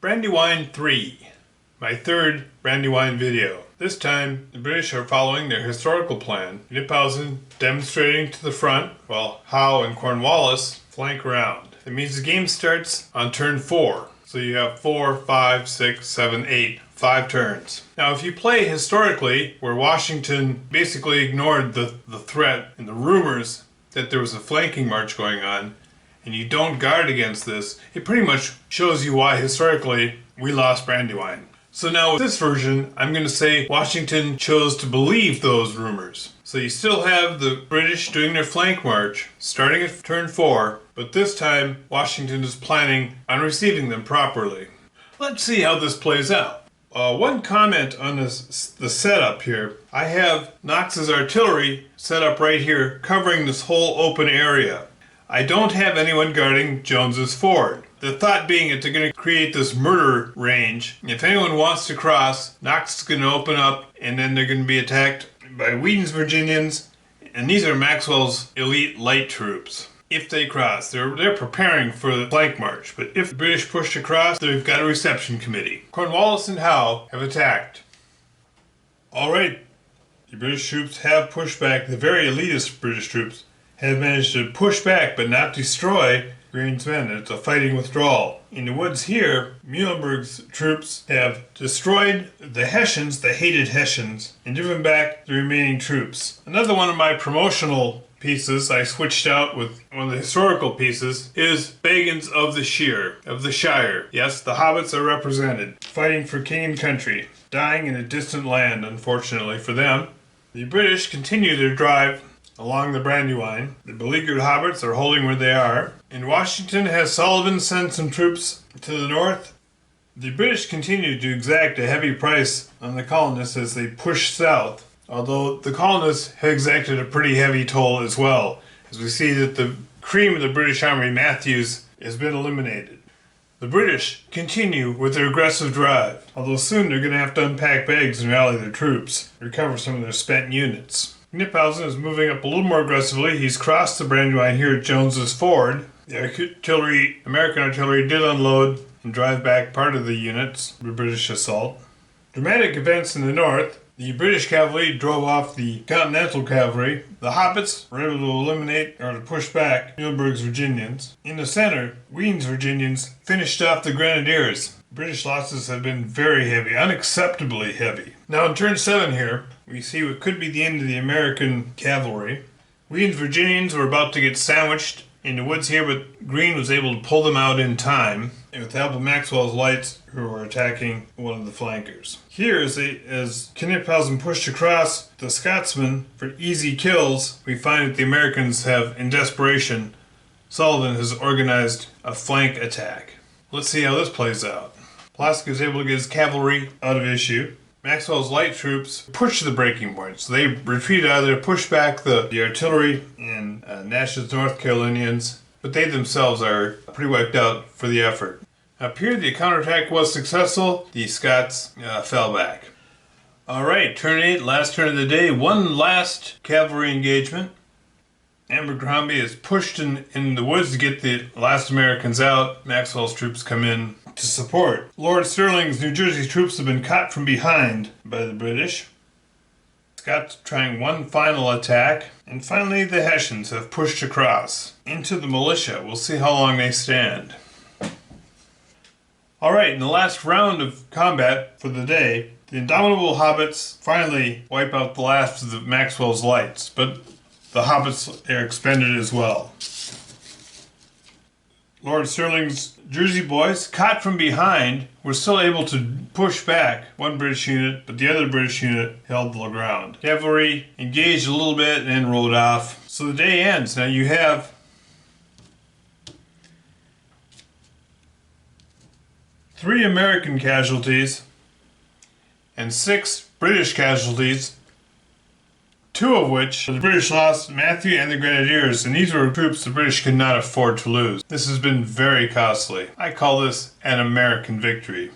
Brandywine3, my third Brandywine video. This time, the British are following their historical plan, Kniphausen demonstrating to the front, while Howe and Cornwallis flank around. That means the game starts on turn 4. So you have 4, 5, 6, 7, 8, 5 turns. Now if you play historically, where Washington basically ignored the threat and the rumors that there was a flanking march going on, and you don't guard against this, it pretty much shows you why historically we lost Brandywine. So now with this version, I'm going to say Washington chose to believe those rumors. So you still have the British doing their flank march, starting at turn 4, but this time Washington is planning on receiving them properly. Let's see how this plays out. One comment on the setup here. I have Knox's artillery set up right here, covering this whole open area. I don't have anyone guarding Jones's ford. The thought being that they're going to create this murder range. If anyone wants to cross, Knox is going to open up, and then they're going to be attacked by Wheaton's Virginians, and these are Maxwell's elite light troops. If they cross, they're preparing for the flank march, but if the British push across, they've got a reception committee. Cornwallis and Howe have attacked. Alright, the British troops have pushed back. The very elitist British troops have managed to push back but not destroy Greene's men. It's a fighting withdrawal. In the woods here, Muhlenberg's troops have destroyed the Hessians, the hated Hessians, and driven back the remaining troops. Another one of my promotional pieces I switched out with one of the historical pieces is Bagans of the Shire. Yes, the hobbits are represented, fighting for king and country, dying in a distant land, unfortunately for them. The British continue their drive along the Brandywine. The beleaguered hobbits are holding where they are. In Washington, has Sullivan sent some troops to the north? The British continue to exact a heavy price on the colonists as they push south, although the colonists have exacted a pretty heavy toll as well, as we see that the cream of the British Army, Matthews, has been eliminated. The British continue with their aggressive drive, although soon they're going to have to unpack bags and rally their troops, recover some of their spent units. Kniphausen is moving up a little more aggressively. He's crossed the Brandywine here at Jones's Ford. The American artillery did unload and drive back part of the units, the British assault. Dramatic events in the north. The British cavalry drove off the Continental cavalry. The hobbits were able to eliminate or to push back Muhlenberg's Virginians. In the center, Wheaton's Virginians finished off the Grenadiers. British losses have been very heavy, unacceptably heavy. Now in turn 7 here, we see what could be the end of the American cavalry. Wheaton's Virginians were about to get sandwiched in the woods here, but Greene was able to pull them out in time, and with the help of Maxwell's lights, who were attacking one of the flankers. Here, as Kniphausen pushed across the Scotsmen for easy kills, we find that the Americans have, in desperation, Sullivan has organized a flank attack. Let's see how this plays out. Pulaski is able to get his cavalry out of issue. Maxwell's light troops push to the breaking point, so they retreat out of there, push back the artillery and Nash's North Carolinians, but they themselves are pretty wiped out for the effort. Up here, the counterattack was successful. The Scots fell back. Alright, turn 8, last turn of the day. One last cavalry engagement. Abercrombie is pushed in the woods to get the last Americans out. Maxwell's troops come in to support. Lord Stirling's New Jersey troops have been caught from behind by the British. Scots trying one final attack. And finally, the Hessians have pushed across into the militia. We'll see how long they stand. Alright, in the last round of combat for the day, the indomitable hobbits finally wipe out the last of the Maxwell's lights, but the hobbits are expended as well. Lord Stirling's Jersey boys, caught from behind, were still able to push back one British unit, but the other British unit held the ground. Cavalry engaged a little bit and then rode off. So the day ends. Now you have 3 American casualties and 6 British casualties, 2 of which the British lost Matthew and the Grenadiers, and these were troops the British could not afford to lose. This has been very costly. I call this an American victory.